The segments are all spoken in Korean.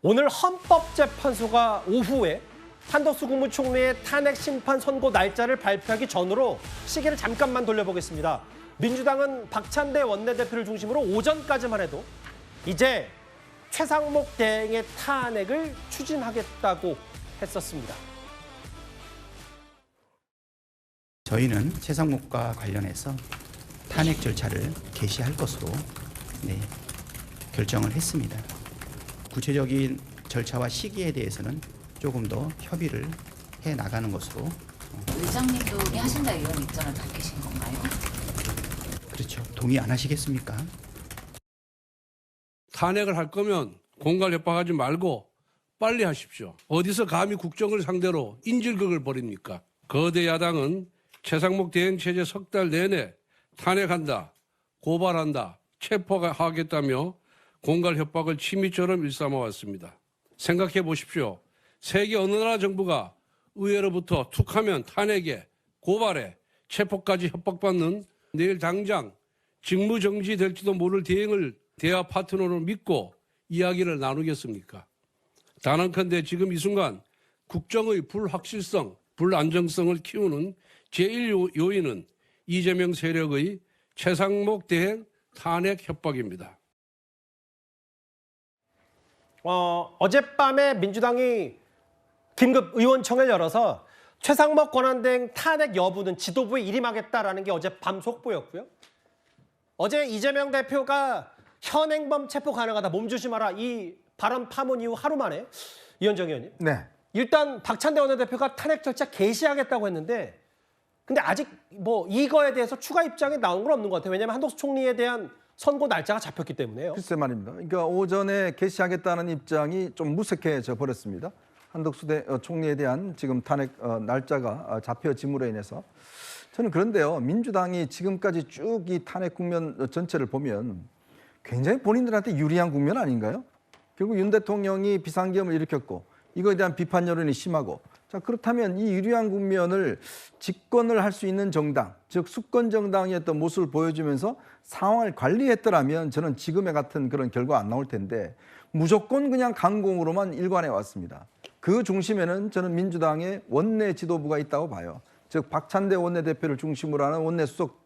오늘 헌법재판소가 오후에 한덕수 국무총리의 탄핵 심판 선고 날짜를 발표하기 전으로 시계를 잠깐만 돌려보겠습니다. 민주당은 박찬대 원내대표를 중심으로 오전까지만 해도 이제 최상목 대행의 탄핵을 추진하겠다고 했었습니다. 저희는 최상목과 관련해서 탄핵 절차를 개시할 것으로 결정을 했습니다. 구체적인 절차와 시기에 대해서는 조금 더 협의를 해 나가는 것으로. 의장님도 동의하신다 이런 입장을 밝히신 건가요? 그렇죠. 동의 안 하시겠습니까? 탄핵을 할 거면 공갈 협박하지 말고 빨리 하십시오. 어디서 감히 국정을 상대로 인질극을 벌입니까? 거대 야당은 최상목 대행 체제 석 달 내내 탄핵한다, 고발한다, 체포하겠다며 공갈 협박을 취미처럼 일삼아 왔습니다. 생각해 보십시오. 세계 어느 나라 정부가 의회로부터 툭하면 탄핵에, 고발에, 체포까지 협박받는 내일 당장 직무 정지될지도 모를 대행을 대화 파트너로 믿고 이야기를 나누겠습니까? 단언컨대 지금 이 순간 국정의 불확실성, 불안정성을 키우는 제1요인은 이재명 세력의 최상목 대행 탄핵 협박입니다. 어젯밤에 민주당이 긴급 의원총회를 열어서 최상목 권한대행 탄핵 여부는 지도부에 일임하겠다라는 게 어젯밤 속보였고요. 어제 이재명 대표가 현행범 체포 가능하다, 몸조심하라 이 발언 파문 이후 하루 만에 이현정 의원님. 네. 일단 박찬대 원내대표가 탄핵 절차 개시하겠다고 했는데 근데 아직 뭐 이거에 대해서 추가 입장이 나온 건 없는 것 같아요. 왜냐하면 한덕수 총리에 대한 선고 날짜가 잡혔기 때문에요. 글쎄 말입니다. 그러니까 오전에 개시하겠다는 입장이 좀 무색해져 버렸습니다. 한덕수 총리에 대한 지금 탄핵 날짜가 잡혀짐으로 인해서 저는 그런데요. 민주당이 지금까지 쭉 이 탄핵 국면 전체를 보면 굉장히 본인들한테 유리한 국면 아닌가요? 결국 윤 대통령이 비상계엄을 일으켰고 이거에 대한 비판 여론이 심하고 자 그렇다면 이 유리한 국면을 집권을 할 수 있는 정당, 즉 수권 정당의 어떤 모습을 보여주면서 상황을 관리했더라면 저는 지금의 같은 그런 결과 안 나올 텐데 무조건 그냥 강공으로만 일관해 왔습니다. 그 중심에는 저는 민주당의 원내 지도부가 있다고 봐요. 즉 박찬대 원내대표를 중심으로 하는 원내 수석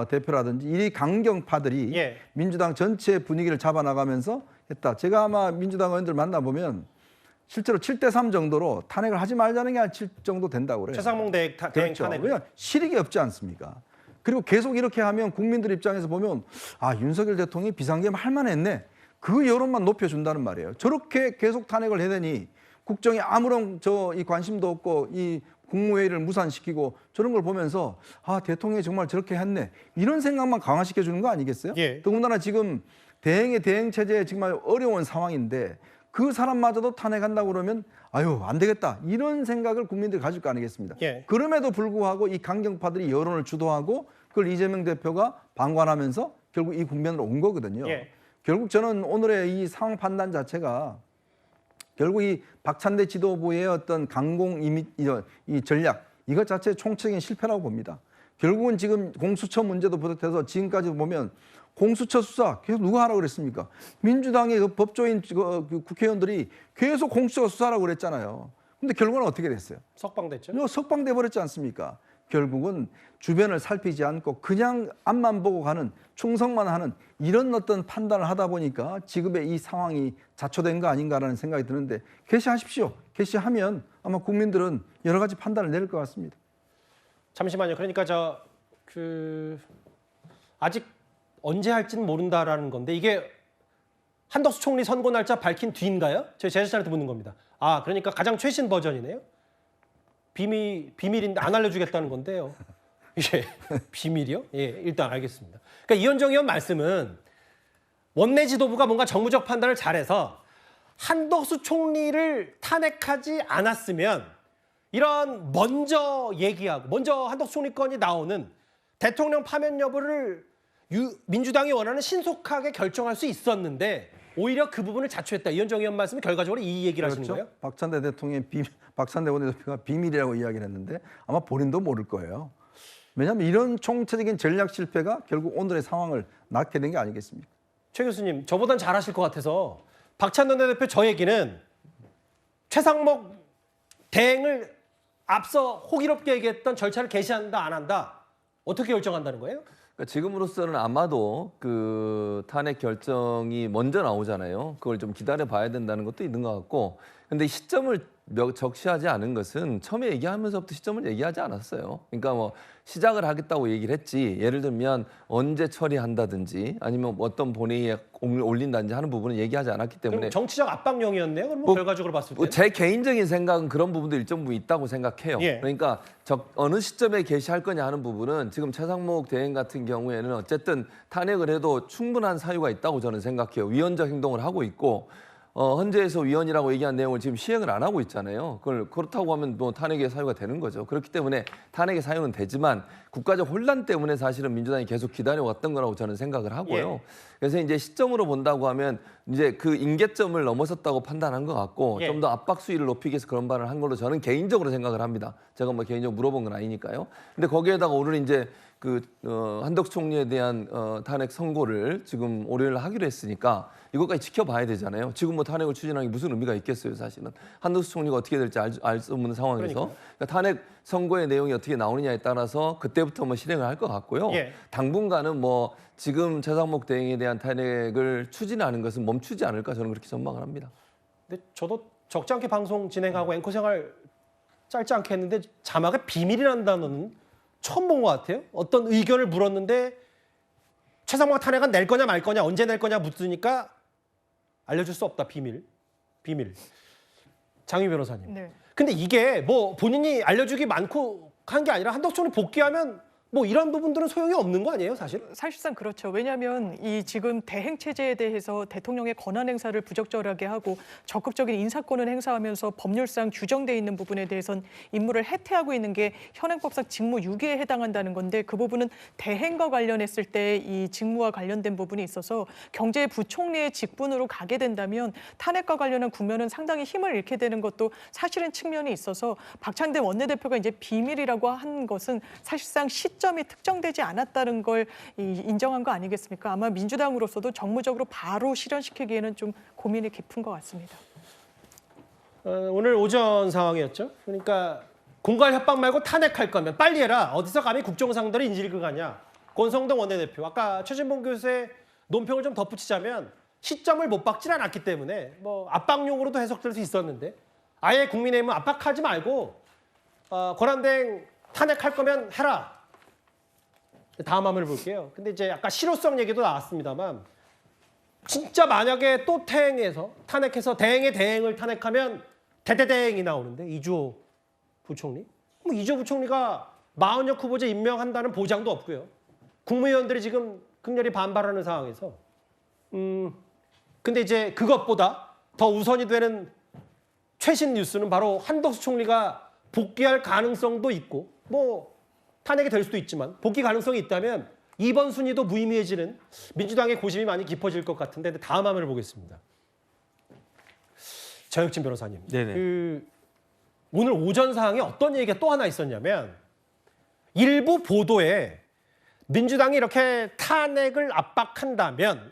대표라든지 이 강경파들이 민주당 전체 분위기를 잡아나가면서 했다. 제가 아마 민주당 의원들 만나보면 실제로 7대3 정도로 탄핵을 하지 말자는 게 한 7 정도 된다고 그래요. 최상목 대행 그렇죠. 탄핵. 왜냐하면 실익이 없지 않습니까? 그리고 계속 이렇게 하면 국민들 입장에서 보면 아 윤석열 대통령이 비상계엄 할 만했네. 그 여론만 높여준다는 말이에요. 저렇게 계속 탄핵을 해대니 국정에 아무런 이 관심도 없고 이 국무회의를 무산시키고 저런 걸 보면서 아 대통령이 정말 저렇게 했네. 이런 생각만 강화시켜주는 거 아니겠어요? 예. 더군다나 지금 대행의 대행 체제에 정말 어려운 상황인데 그 사람마저도 탄핵한다고 그러면 아유 안 되겠다 이런 생각을 국민들이 가질 거 아니겠습니까? 예. 그럼에도 불구하고 이 강경파들이 여론을 주도하고 그걸 이재명 대표가 방관하면서 결국 이 국면으로 온 거거든요. 예. 결국 저는 오늘의 이 상황 판단 자체가 결국 이 박찬대 지도부의 어떤 강공 이 전략 이것 자체 총체적인 실패라고 봅니다. 결국은 지금 공수처 문제도 비롯해서 지금까지 보면 공수처 수사 계속 누가 하라고 그랬습니까? 민주당의 그 법조인 그 국회의원들이 계속 공수처 수사라고 그랬잖아요. 근데 결과는 어떻게 됐어요? 석방됐죠. 석방돼 버렸지 않습니까? 결국은 주변을 살피지 않고 그냥 앞만 보고 가는 충성만 하는 이런 어떤 판단을 하다 보니까 지금의 이 상황이 자초된 거 아닌가라는 생각이 드는데 개시하십시오. 개시하면 아마 국민들은 여러 가지 판단을 내릴 것 같습니다. 잠시만요. 그러니까 아직 언제 할지는 모른다라는 건데 이게 한덕수 총리 선고 날짜 밝힌 뒤인가요? 저희 제작진한테 묻는 겁니다. 아, 그러니까 가장 최신 버전이네요. 비밀인데 안 알려주겠다는 건데요. 예, 비밀이요? 예, 일단 알겠습니다. 그러니까 이현정 의원 말씀은 원내 지도부가 뭔가 정무적 판단을 잘해서 한덕수 총리를 탄핵하지 않았으면 이런 먼저 얘기하고 먼저 한덕수 총리 건이 나오는 대통령 파면 여부를 민주당이 원하는 신속하게 결정할 수 있었는데 오히려 그 부분을 자초했다. 이현정 의원 말씀은 결과적으로 이 얘기를 하시는 거예요? 박찬대 대통령의 박찬대 원내대표가 비밀이라고 이야기를 했는데 아마 본인도 모를 거예요. 왜냐하면 이런 총체적인 전략 실패가 결국 오늘의 상황을 낳게 된 게 아니겠습니까? 최 교수님, 저보단 잘하실 것 같아서 박찬원 대표 저 얘기는 최상목 대행을 앞서 호기롭게 얘기했던 절차를 개시한다 안 한다 어떻게 결정한다는 거예요? 그러니까 지금으로서는 아마도 그 탄핵 결정이 먼저 나오잖아요. 그걸 좀 기다려 봐야 된다는 것도 있는 것 같고, 근데 시점을 적시하지 않은 것은 처음에 얘기하면서부터 시점을 얘기하지 않았어요. 그러니까 뭐 시작을 하겠다고 얘기를 했지, 예를 들면 언제 처리한다든지 아니면 어떤 본회의에 올린다든지 하는 부분은 얘기하지 않았기 때문에 그럼 정치적 압박용이었네요. 그럼 뭐 결과적으로 봤을 때. 제 개인적인 생각은 그런 부분도 일정 부분 있다고 생각해요. 예. 그러니까 어느 시점에 개시할 거냐 하는 부분은 지금 최상목 대행 같은 경우에는 어쨌든 탄핵을 해도 충분한 사유가 있다고 저는 생각해요. 위헌적 행동을 하고 있고 헌재에서 위헌이라고 얘기한 내용을 지금 시행을 안 하고 있잖아요. 그렇다고 하면 뭐 탄핵의 사유가 되는 거죠. 그렇기 때문에 탄핵의 사유는 되지만 국가적 혼란 때문에 사실은 민주당이 계속 기다려왔던 거라고 저는 생각을 하고요. 예. 그래서 이제 시점으로 본다고 하면 이제 그 임계점을 넘어섰다고 판단한 것 같고 예. 좀 더 압박 수위를 높이기 위해서 그런 말을 한 걸로 저는 개인적으로 생각을 합니다. 제가 뭐 개인적으로 물어본 건 아니니까요. 근데 거기에다가 오늘 이제 한덕수 총리에 대한 탄핵 선고를 지금 월요일 하기로 했으니까 이것까지 지켜봐야 되잖아요. 지금 뭐 탄핵을 추진하는 게 무슨 의미가 있겠어요, 사실은. 한덕수 총리가 어떻게 될지 알 수 없는 상황에서 그러니까 탄핵 선고의 내용이 어떻게 나오느냐에 따라서 그때부터 뭐 실행을 할 것 같고요. 예. 당분간은 뭐 지금 최상목 대행에 대한 탄핵을 추진하는 것은 멈추지 않을까 저는 그렇게 전망을 합니다. 근데 저도 적지 않게 방송 진행하고 앵커 생활 짧지 않게 했는데 자막에 비밀이라는 단어는 처음 본 것 같아요. 어떤 의견을 물었는데 최상목 탄핵안 낼 거냐 말 거냐 언제 낼 거냐 묻으니까 알려줄 수 없다. 비밀. 장유 변호사님. 네. 근데 이게 뭐 본인이 알려주기 많고 한 게 아니라 한덕수 총리 복귀하면 뭐 이런 부분들은 소용이 없는 거 아니에요, 사실? 사실상 그렇죠. 왜냐하면 이 지금 대행 체제에 대해서 대통령의 권한 행사를 부적절하게 하고 적극적인 인사권을 행사하면서 법률상 규정돼 있는 부분에 대해선 임무를 해태하고 있는 게 현행법상 직무 유기에 해당한다는 건데 그 부분은 대행과 관련했을 때 이 직무와 관련된 부분이 있어서 경제부총리의 직분으로 가게 된다면 탄핵과 관련한 국면은 상당히 힘을 잃게 되는 것도 사실은 측면이 있어서 박찬대 원내대표가 이제 비밀이라고 한 것은 사실상 시점이 특정되지 않았다는 걸 인정한 거 아니겠습니까? 아마 민주당으로서도 정무적으로 바로 실현시키기에는 좀 고민이 깊은 것 같습니다. 오늘 오전 상황이었죠. 그러니까 공갈 협박 말고 탄핵할 거면 빨리 해라. 어디서 감히 국정상들을 인질극 하냐. 권성동 원내대표. 아까 최진봉 교수의 논평을 좀 덧붙이자면 시점을 못 박질 않았기 때문에 뭐 압박용으로도 해석될 수 있었는데 아예 국민의힘은 압박하지 말고 권한대행 탄핵할 거면 해라. 다음 화면을 볼게요. 근데 이제 아까 실효성 얘기도 나왔습니다만 진짜 만약에 또 탄핵해서 대행의 대행을 탄핵하면 대대대행이 나오는데 이주호 부총리? 뭐 이주호 부총리가 마흔역 후보자 임명한다는 보장도 없고요. 국무위원들이 지금 극렬히 반발하는 상황에서 근데 이제 그것보다 더 우선이 되는 최신 뉴스는 바로 한덕수 총리가 복귀할 가능성도 있고 뭐 탄핵이 될 수도 있지만 복귀 가능성이 있다면 이번 순위도 무의미해지는 민주당의 고심이 많이 깊어질 것 같은데 다음 화면을 보겠습니다. 정혁진 변호사님. 네네. 오늘 오전 사항에 어떤 얘기가 또 하나 있었냐면 일부 보도에 민주당이 이렇게 탄핵을 압박한다면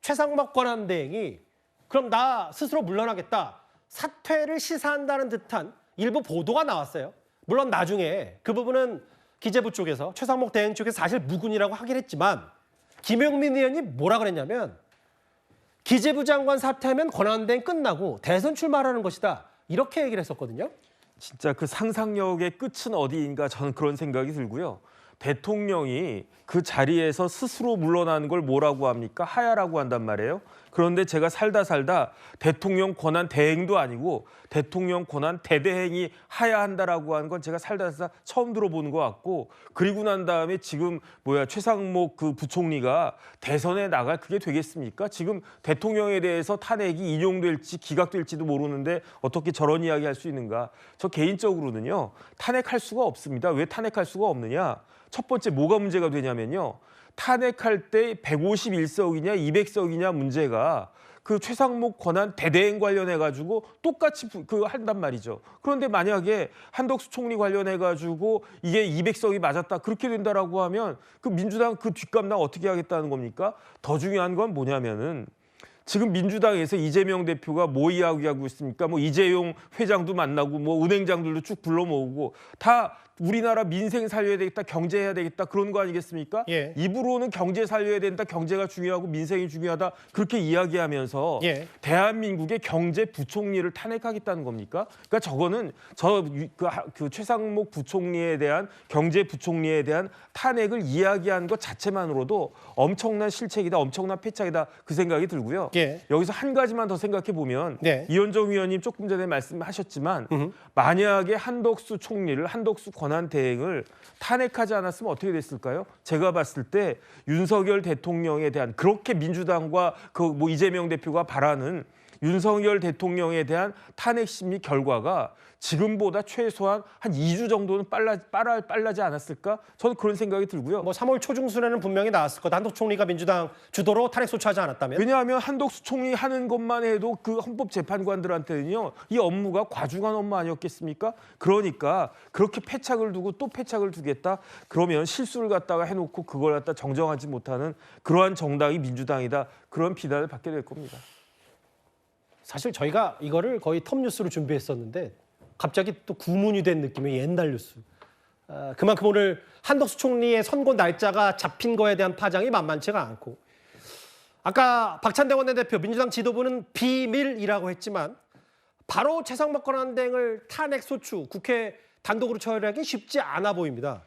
최상목 권한대행이 그럼 나 스스로 물러나겠다. 사퇴를 시사한다는 듯한 일부 보도가 나왔어요. 물론 나중에 그 부분은 기재부 쪽에서 최상목 대행 쪽에서 사실 무근이라고 하긴 했지만 김용민 의원이 뭐라 그랬냐면 기재부 장관 사퇴하면 권한대행 끝나고 대선 출마하는 것이다. 이렇게 얘기를 했었거든요. 진짜 그 상상력의 끝은 어디인가 저는 그런 생각이 들고요. 대통령이 그 자리에서 스스로 물러나는 걸 뭐라고 합니까? 하야라고 한단 말이에요. 그런데 제가 살다 대통령 권한 대행도 아니고 대통령 권한 대대행이 하야한다라고 하는 건 제가 살다 처음 들어보는 것 같고 그리고 난 다음에 지금 최상목 그 부총리가 대선에 나갈 그게 되겠습니까? 지금 대통령에 대해서 탄핵이 인용될지 기각될지도 모르는데 어떻게 저런 이야기 할 수 있는가? 저 개인적으로는요. 탄핵할 수가 없습니다. 왜 탄핵할 수가 없느냐? 첫 번째 뭐가 문제가 되냐면요. 탄핵할 때 151석이냐 200석이냐 문제가 그 최상목 권한 대대행 관련해 가지고 똑같이 한단 말이죠. 그런데 만약에 한덕수 총리 관련해 가지고 이게 200석이 맞았다 그렇게 된다라고 하면 그 민주당 그 뒷감당 어떻게 하겠다는 겁니까? 더 중요한 건 뭐냐면은 지금 민주당에서 이재명 대표가 뭐 이야기하고 있습니까? 뭐 이재용 회장도 만나고 뭐 은행장들도 쭉 불러 모으고 다 우리나라 민생 살려야 되겠다, 경제해야 되겠다 그런 거 아니겠습니까? 예. 입으로는 경제 살려야 된다, 경제가 중요하고 민생이 중요하다 그렇게 이야기하면서 예. 대한민국의 경제 부총리를 탄핵하겠다는 겁니까? 그러니까 저거는 그 최상목 부총리에 대한 경제 부총리에 대한 탄핵을 이야기한 것 자체만으로도 엄청난 실책이다, 엄청난 패착이다 그 생각이 들고요. 예. 여기서 한 가지만 더 생각해 보면 네. 이현정 위원님 조금 전에 말씀하셨지만 만약에 한덕수 총리를 한덕수 권한 대행을 탄핵하지 않았으면 어떻게 됐을까요? 제가 봤을 때 윤석열 대통령에 대한 그렇게 민주당과 그 뭐 이재명 대표가 바라는 윤석열 대통령에 대한 탄핵 심리 결과가 지금보다 최소한 한 2주 정도는 빨라지 않았을까? 저는 그런 생각이 들고요. 뭐 3월 초중순에는 분명히 나왔을 거다. 한덕수 총리가 민주당 주도로 탄핵 소추하지 않았다면. 왜냐하면 한덕수 총리 하는 것만 해도 그 헌법재판관들한테는요 이 업무가 과중한 업무 아니었겠습니까? 그러니까 그렇게 패착을 두고 또 패착을 두겠다 그러면 실수를 갖다가 해놓고 그걸 갖다 정정하지 못하는 그러한 정당이 민주당이다 그런 비난을 받게 될 겁니다. 사실 저희가 이거를 거의 톱 뉴스로 준비했었는데 갑자기 또 구문이 된 느낌의 옛날 뉴스. 그만큼 오늘 한덕수 총리의 선고 날짜가 잡힌 거에 대한 파장이 만만치가 않고 아까 박찬대 원내대표 민주당 지도부는 비밀이라고 했지만 바로 최상목 권한대행을 탄핵 소추 국회 단독으로 처리하기 쉽지 않아 보입니다.